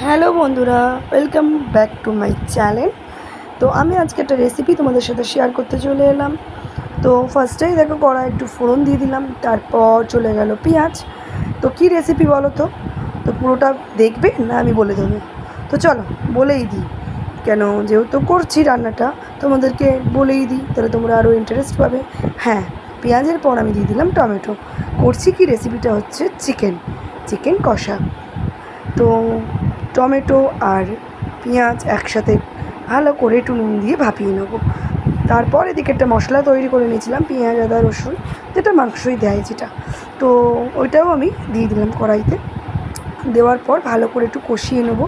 Hello বন্ধুরা, welcome back to my channel. তো আমি আজকে একটা রেসিপি তোমাদের সাথে শেয়ার করতে চলে এলাম। তো ফার্স্টেই দেখো কড়াই একটু ফোড়ন দিয়ে দিলাম, তারপর চলে গেল পেঁয়াজ। তো কী রেসিপি বলো তো পুরোটা দেখবে না আমি বলে দেবো? তো চলো বলেই দিই, কেন যেহেতু করছি রান্নাটা তোমাদেরকে বলেই দিই, তাহলে তোমরা আরও ইন্টারেস্ট পাবে। হ্যাঁ, পেঁয়াজের পর আমি দিয়ে দিলাম টমেটো। করছি কি, রেসিপিটা হচ্ছে চিকেন কষা। তো টমেটো আর পেঁয়াজ একসাথে ভালো করে একটু নুন দিয়ে ভাপিয়ে নেব। তারপর এদিকে একটা মশলা তৈরি করে নিয়েছিলাম, পেঁয়াজ আদা রসুন, যেটা মাংসই দেয় যেটা, তো ওইটাও আমি দিয়ে দিলাম কড়াইতে। দেওয়ার পর ভালো করে একটু কষিয়ে নেব।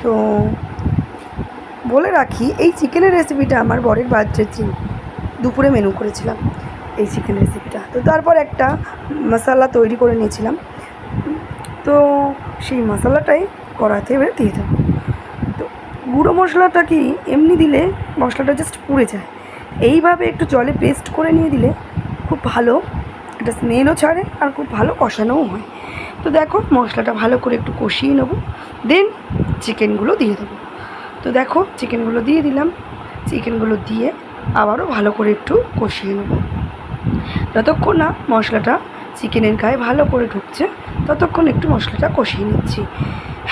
তো বলে রাখি, এই চিকেনের রেসিপিটা আমার বরের বার্থডের দিন দুপুরে মেনু করেছিলাম এই চিকেন রেসিপিটা। তো তারপর একটা মশলা তৈরি করে নিয়েছিলাম, তো সেই মশলাটাই কড়াইতে এবারে দিয়ে দেবো। তো গুঁড়ো মশলাটা কি এমনি দিলে মশলাটা জাস্ট পুড়ে যায়, এইভাবে একটু জলে পেস্ট করে নিয়ে দিলে খুব ভালো একটা স্মেলও ছাড়ে আর খুব ভালো কষানোও হয়। তো দেখো মশলাটা ভালো করে একটু কষিয়ে নেবো, দেন চিকেনগুলো দিয়ে দেবো। তো দেখো চিকেনগুলো দিয়ে দিলাম, চিকেনগুলো দিয়ে আবারও ভালো করে একটু কষিয়ে নেবো। যতক্ষণ না মশলাটা চিকেনের গায়ে ভালো করে ঢুকছে ততক্ষণ একটু মশলাটা কষিয়ে নিচ্ছি।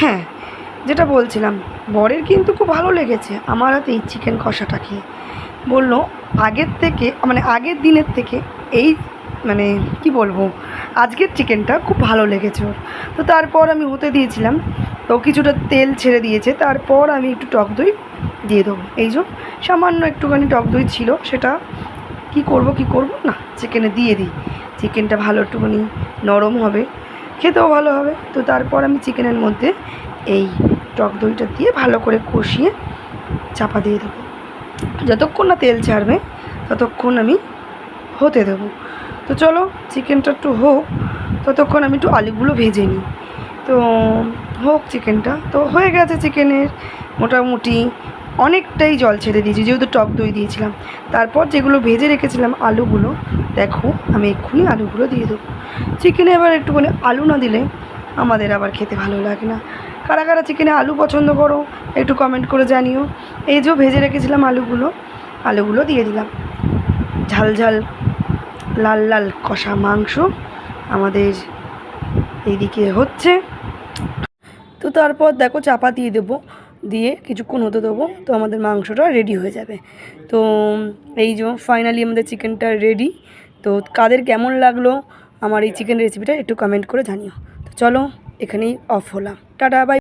হ্যাঁ, যেটা বলছিলাম, বরের কিন্তু খুব ভালো লেগেছে আমার হাতে এই চিকেন কষাটা খেয়ে। বললো আগের দিনের থেকে এই কি বলবো, আজকের চিকেনটা খুব ভালো লেগেছে ওর। তো তারপর আমি হতে দিয়েছিলাম, তো কিছুটা তেল ছেড়ে দিয়েছে, তারপর আমি একটু টক দই দিয়ে দেবো। এই যে সামান্য একটুখানি টক দই ছিল, সেটা কি করব না চিকেনে দিয়ে দিই, চিকেনটা ভালো একটুখানি নরম হবে, খেতেও ভালো হবে। তো তারপর আমি চিকেনের মধ্যে এই টক দইটা দিয়ে ভালো করে কষিয়ে চাপা দিয়ে দেবো। যতক্ষণ না তেল ছাড়বে ততক্ষণ আমি হতে দেবো। তো চলো চিকেনটা একটু হোক, ততক্ষণ আমি একটু আলুগুলো ভেজে নিই। তো হোক চিকেনটা, তো হয়ে গেছে চিকেনের মোটামুটি অনেকটাই জল ছেড়ে দিয়েছি যেহেতু টক দই দিয়েছিলাম। তারপর যেগুলো ভেজে রেখেছিলাম আলুগুলো, দেখো আমি এক্ষুনি আলুগুলো দিয়ে দেবো। চিকেনে এবার একটুখানি আলু না দিলে আমাদের আবার খেতে ভালো লাগে না। কারা কারা চিকেনে আলু পছন্দ করো একটু কমেন্ট করে জানিও। এই যে ভেজে রেখেছিলাম আলুগুলো দিয়ে দিলাম। ঝাল ঝাল লাল লাল কষা মাংস আমাদের এইদিকে হচ্ছে। তো তারপর দেখো চাপা দিয়ে দেবো, দিয়ে কিছুক্ষণ হতে দেবো, তো আমাদের মাংসটা রেডি হয়ে যাবে। তো এই যে ফাইনালি আমাদের চিকেনটা রেডি। তো কাদের কেমন লাগলো আমার এই চিকেন রেসিপিটা একটু কমেন্ট করে জানিও। তো চলো এখানেই অফ হলাম, টাটা বাই।